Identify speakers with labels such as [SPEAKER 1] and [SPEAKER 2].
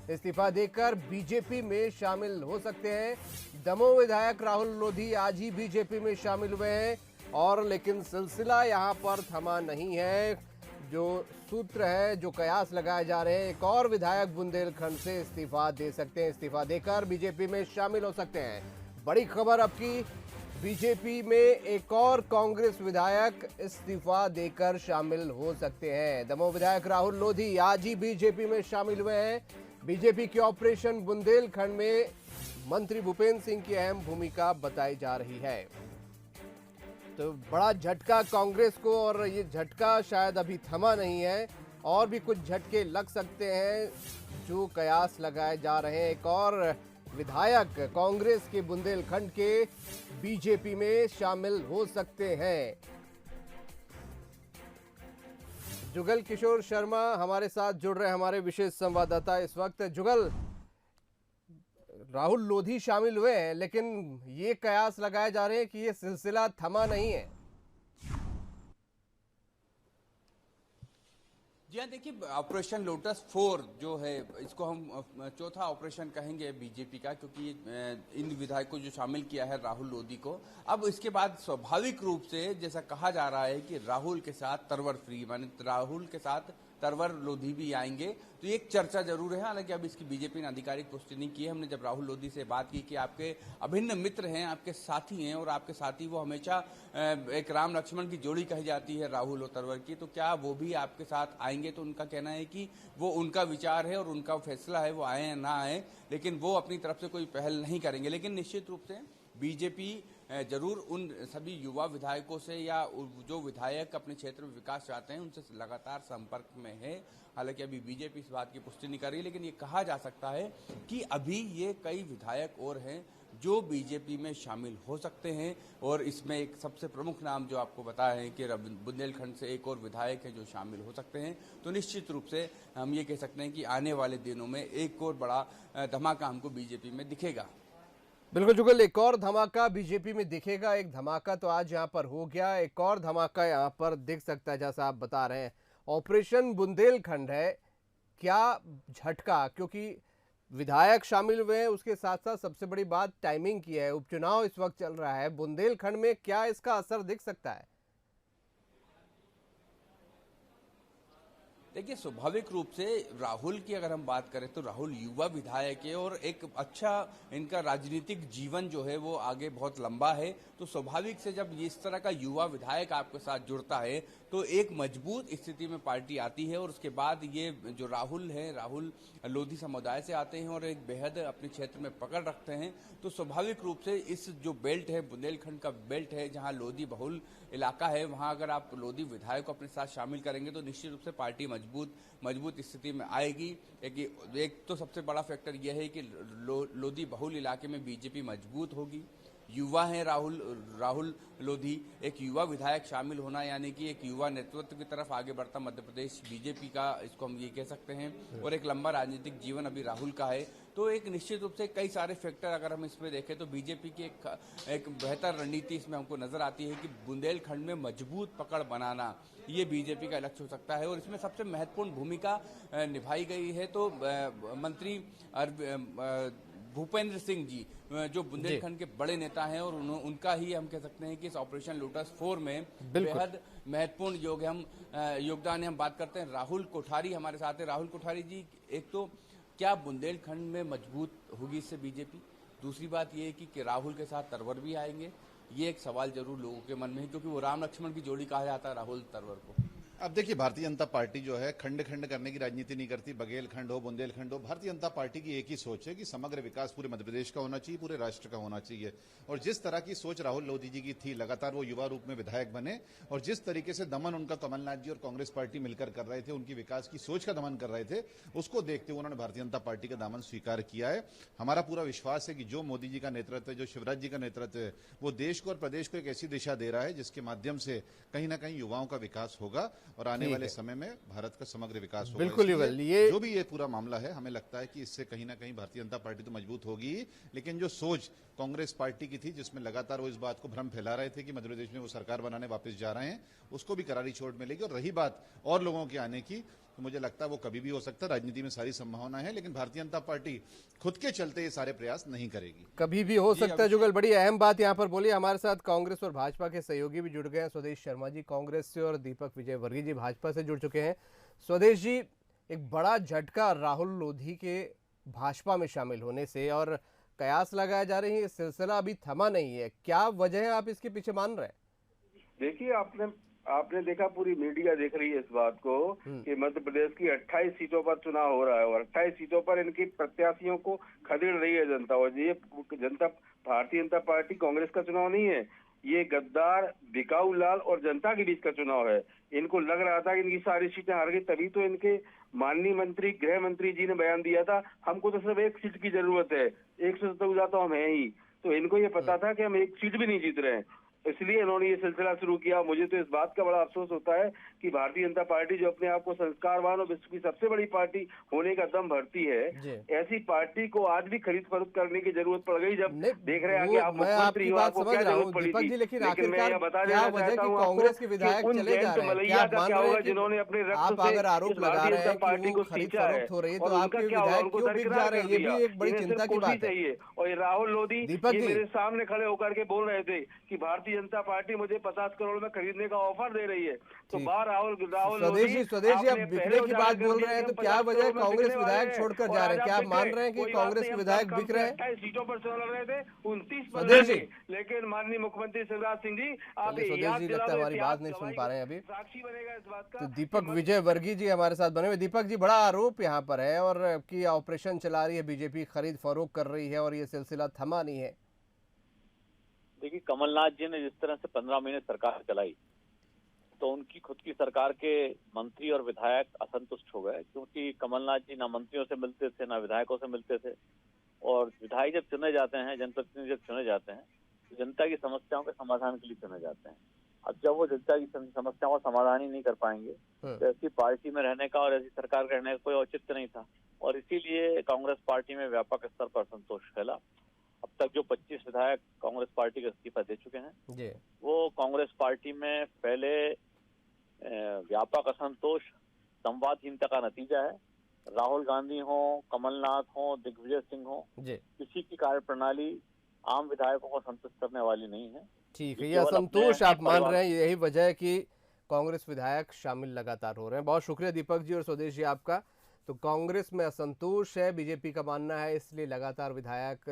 [SPEAKER 1] इस्तीफा देकर बीजेपी में शामिल हो सकते हैं। दमोह विधायक राहुल लोधी आज ही बीजेपी में शामिल हुए हैं और लेकिन सिलसिला यहां पर थमा नहीं है। जो सूत्र है, जो कयास लगाए जा रहे हैं, एक और विधायक बुंदेलखंड से इस्तीफा दे सकते हैं, इस्तीफा देकर बीजेपी में शामिल हो सकते हैं। बड़ी खबर अब की, बीजेपी में एक और कांग्रेस विधायक इस्तीफा देकर शामिल हो सकते हैं। दमोह विधायक राहुल लोधी आज ही बीजेपी में शामिल हुए हैं। बीजेपी के ऑपरेशन बुंदेलखंड में मंत्री भूपेंद्र सिंह की अहम भूमिका बताई जा रही है। तो बड़ा झटका कांग्रेस को, और ये झटका शायद अभी थमा नहीं है, और भी कुछ झटके लग सकते हैं जो कयास लगाए जा रहे हैं। एक और विधायक कांग्रेस के बुंदेलखंड के बीजेपी में शामिल हो सकते हैं। जुगल किशोर शर्मा हमारे साथ जुड़ रहे हैं, हमारे विशेष संवाददाता इस वक्त। जुगल, राहुल लोधी शामिल हुए हैं, लेकिन ये कयास लगाए जा रहे हैं कि ये सिलसिला थमा नहीं है।
[SPEAKER 2] जी हाँ, देखिए, ऑपरेशन लोटस 4 जो है, इसको हम चौथा ऑपरेशन कहेंगे बीजेपी का, क्योंकि इन विधायकों को जो शामिल किया है राहुल लोधी को, अब इसके बाद स्वाभाविक रूप से जैसा कहा जा रहा है कि राहुल के साथ तरवर फ्री, माने राहुल के साथ तरवर लोधी भी आएंगे। तो ये एक चर्चा जरूर है, हालांकि अब इसकी बीजेपी ने आधिकारिक पुष्टि नहीं की है। हमने जब राहुल लोधी से बात की कि आपके अभिन्न मित्र हैं, आपके साथी हैं, और आपके साथी वो हमेशा एक राम लक्ष्मण की जोड़ी कही जाती है राहुल और तरवर की, तो क्या वो भी आपके साथ आएंगे? तो उनका कहना है कि वो उनका विचार है और उनका फैसला है, वो आए या ना आए, लेकिन वो अपनी तरफ से कोई पहल नहीं करेंगे। लेकिन निश्चित रूप से बीजेपी जरूर उन सभी युवा विधायकों से या जो विधायक अपने क्षेत्र में विकास चाहते हैं उनसे लगातार संपर्क में है। हालांकि अभी बीजेपी इस बात की पुष्टि नहीं कर रही, लेकिन ये कहा जा सकता है कि अभी ये कई विधायक और हैं जो बीजेपी में शामिल हो सकते हैं। और इसमें एक सबसे प्रमुख नाम जो आपको बताया है कि बुंदेलखंड से एक और विधायक है जो शामिल हो सकते हैं। तो निश्चित रूप से हम ये कह सकते हैं कि आने वाले दिनों में एक और बड़ा धमाका हमको बीजेपी में दिखेगा।
[SPEAKER 1] बिल्कुल जुगल, एक और धमाका बीजेपी में दिखेगा। एक धमाका तो आज यहां पर हो गया, एक और धमाका यहां पर दिख सकता है, जैसा आप बता रहे हैं। ऑपरेशन बुंदेलखंड है, क्या झटका, क्योंकि विधायक शामिल हुए हैं, उसके साथ साथ सबसे बड़ी बात टाइमिंग की है। उपचुनाव इस वक्त चल रहा है, बुंदेलखंड में क्या इसका असर दिख सकता है?
[SPEAKER 2] देखिए, स्वाभाविक रूप से राहुल की अगर हम बात करें तो राहुल युवा विधायक है और एक अच्छा इनका राजनीतिक जीवन जो है वो आगे बहुत लंबा है। तो स्वाभाविक से जब इस तरह का युवा विधायक आपके साथ जुड़ता है तो एक मजबूत स्थिति में पार्टी आती है। और उसके बाद ये जो राहुल है, राहुल लोधी समुदाय से आते हैं और एक बेहद अपने क्षेत्र में पकड़ रखते हैं। तो स्वाभाविक रूप से इस जो बेल्ट है, बुंदेलखंड का बेल्ट है, जहां लोधी बहुल इलाका है, वहां अगर आप लोधी विधायक को अपने साथ शामिल करेंगे तो निश्चित रूप से पार्टी मजबूत स्थिति में आएगी। एक तो सबसे बड़ा फैक्टर यह है कि लोधी बहुल इलाके में बीजेपी मजबूत होगी। युवा है राहुल लोधी, एक युवा विधायक शामिल होना यानी कि एक युवा नेतृत्व की तरफ आगे बढ़ता मध्य प्रदेश बीजेपी का, इसको हम ये कह सकते हैं। और एक लंबा राजनीतिक जीवन अभी राहुल का है। तो एक निश्चित रूप से कई सारे फैक्टर अगर हम इसमें देखें तो बीजेपी की एक बेहतर रणनीति इसमें हमको नजर आती है कि बुंदेलखंड में मजबूत पकड़ बनाना, ये बीजेपी का लक्ष्य हो सकता है। और इसमें सबसे महत्वपूर्ण भूमिका निभाई गई है तो मंत्री भूपेंद्र सिंह जी, जो बुंदेलखंड के बड़े नेता हैं, और उनका ही हम कह सकते हैं कि इस ऑपरेशन लोटस 4 में बेहद महत्वपूर्ण योगदान है। हम बात करते हैं राहुल कोठारी हमारे साथ है। राहुल कोठारी जी, एक तो क्या बुंदेलखंड में मजबूत होगी इससे बीजेपी? दूसरी बात यह है कि राहुल के साथ तरवर भी आएंगे, ये एक सवाल जरूर लोगों के मन में है, क्योंकि वो राम लक्ष्मण की जोड़ी कहा जाता है राहुल तरवर को।
[SPEAKER 3] अब देखिए, भारतीय जनता पार्टी जो है खंड खंड करने की राजनीति नहीं करती। बघेलखंड हो, बुंदेलखंड हो, भारतीय जनता पार्टी की एक ही सोच है कि समग्र विकास पूरे मध्य प्रदेश का होना चाहिए, पूरे राष्ट्र का होना चाहिए। और जिस तरह की सोच राहुल लोधी जी की थी, लगातार वो युवा रूप में विधायक बने, और जिस तरीके से दमन उनका कमलनाथ जी और कांग्रेस पार्टी मिलकर कर रहे थे, उनकी विकास की सोच का दमन कर रहे थे, उसको देखते हुए उन्होंने भारतीय जनता पार्टी का दामन स्वीकार किया है। हमारा पूरा विश्वास है कि जो मोदी जी का नेतृत्व है, जो शिवराज जी का नेतृत्व है, वो देश को और प्रदेश को एक ऐसी दिशा दे रहा है जिसके माध्यम से कहीं ना कहीं युवाओं का विकास होगा और आने वाले समय में भारत का समग्र विकास होगा।
[SPEAKER 1] बिल्कुल ये
[SPEAKER 3] जो भी ये पूरा मामला है, हमें लगता है कि इससे कहीं ना कहीं भारतीय जनता पार्टी तो मजबूत होगी, लेकिन जो सोच कांग्रेस पार्टी की थी, जिसमें लगातार वो इस बात को भ्रम फैला रहे थे कि मध्य प्रदेश में वो सरकार बनाने वापस जा रहे हैं, उसको भी करारी चोट मिलेगी। और रही बात और लोगों के आने की, तो मुझे लगता है वो कभी भी हो सकता है। राजनीति में सारी संभावना है, लेकिन भारतीय जनता पार्टी खुद के चलते ये सारे प्रयास नहीं करेगी।
[SPEAKER 1] कभी भी हो सकता है। जुगल, बड़ी अहम बात यहाँ पर बोली। हमारे साथ कांग्रेस और भाजपा के सहयोगी भी जुड़ गए हैं। स्वदेश शर्मा जी कांग्रेस से और दीपक विजयवर्गीय जी भाजपा से जुड़ चुके हैं। स्वदेश जी, एक बड़ा झटका राहुल लोधी के भाजपा में शामिल होने से, और कयास लगाया जा रही है सिलसिला अभी थमा नहीं है। क्या वजह है, आप इसके पीछे मान रहे हैं?
[SPEAKER 4] देखिए, आपने देखा, पूरी मीडिया देख रही है इस बात को कि मध्य प्रदेश की 28 सीटों पर चुनाव हो रहा है और 28 सीटों पर इनकी प्रत्याशियों को खदेड़ रही है जनता। और ये जनता भारतीय जनता पार्टी कांग्रेस का चुनाव नहीं है, ये गद्दार, बिकाऊ लाल और जनता के बीच का चुनाव है। इनको लग रहा था कि इनकी सारी सीटें हार गई, तभी तो इनके माननीय मंत्री, गृह मंत्री जी ने बयान दिया था, हमको तो सिर्फ एक सीट की जरूरत है, 177 तो हम हैं ही। तो इनको ये पता था कि हम एक सीट भी नहीं जीत रहे हैं, इसलिए इन्होंने ये सिलसिला शुरू किया। मुझे तो इस बात का बड़ा अफसोस होता है कि भारतीय जनता पार्टी, जो अपने आप को संस्कारवान और विश्व की सबसे बड़ी पार्टी होने का दम भरती है, ऐसी पार्टी को आज भी खरीद फरोख्त करने की जरूरत पड़ गई। जब देख रहे हैं कि आप मुख्यमंत्री हो, आपको क्या जरूरत पड़ी थी।
[SPEAKER 1] लेकिन मैं यह बता देना चाहता हूँ कांग्रेस के विधायक चले जा रहे हैं, क्या आप मान रहे हैं
[SPEAKER 4] जिन्होंने अपने
[SPEAKER 1] आप अगर आरोप लगा रहे हैं कि वो खरीद फरोख्त हो रही है, तो आपके विधायक क्यों बिक जा रहे हैं? ये भी एक बड़ी चिंता की बात है।
[SPEAKER 4] और राहुल लोधी मेरे सामने खड़े होकर के बोल रहे थे कि भारतीय जनता पार्टी मुझे 50 करोड़ में खरीदने का ऑफर दे रही है। तो बाहर राहुल
[SPEAKER 1] स्वदेश जी अब बिकने की बात बोल रहे हैं, तो क्या वजह है कांग्रेस विधायक छोड़कर जा रहे हैं? क्या आप मान रहे हैं कि कांग्रेस के विधायक बिक रहे हैं?
[SPEAKER 4] 28 सीटों पर चुनाव लड़ रहे थे, 29
[SPEAKER 1] स्वदेश जी,
[SPEAKER 4] लेकिन माननीय मुख्यमंत्री शिवराज सिंह जी, आप
[SPEAKER 1] स्वदेश जी लगता है हमारी बात नहीं सुन पा रहे हैं अभी।
[SPEAKER 4] साक्षी बनेगा इस बात का।
[SPEAKER 1] तो दीपक विजयवर्गीय जी हमारे साथ बने हुए। दीपक जी, बड़ा आरोप यहाँ पर है और की ऑपरेशन चला रही है बीजेपी, खरीद फरोख्त कर रही है और ये सिलसिला थमा नहीं है।
[SPEAKER 5] देखिए, कमलनाथ जी ने जिस तरह से 15 महीने सरकार चलाई, तो उनकी खुद की सरकार के मंत्री और विधायक असंतुष्ट हो गए, क्योंकि कमलनाथ जी ना मंत्रियों से मिलते थे, ना विधायकों से मिलते थे। और विधायक जब चुने जाते हैं, जनप्रतिनिधि जब चुने जाते हैं, तो जनता की समस्याओं के समाधान के लिए चुने जाते हैं। अब जब वो जनता की समस्याओं का समाधान ही नहीं कर पाएंगे, तो ऐसी पार्टी में रहने का और ऐसी सरकार का रहने का कोई औचित्य नहीं था। और इसीलिए कांग्रेस पार्टी में व्यापक स्तर पर असंतोष फैला। अब तक जो 25 विधायक कांग्रेस पार्टी का इस्तीफा दे चुके हैं, वो कांग्रेस पार्टी में पहले व्यापक असंतोष, संवादहीनता का नतीजा है। राहुल गांधी हो, कमलनाथ हो, दिग्विजय सिंह हो, किसी की कार्यप्रणाली आम विधायकों को संतुष्ट करने वाली नहीं है।
[SPEAKER 1] ठीक है, ये असंतोष आप मान रहे हैं, यही वजह है कि कांग्रेस विधायक शामिल लगातार हो रहे हैं। बहुत शुक्रिया दीपक जी और स्वदेश जी आपका। तो कांग्रेस में असंतोष है, बीजेपी का मानना है, इसलिए लगातार विधायक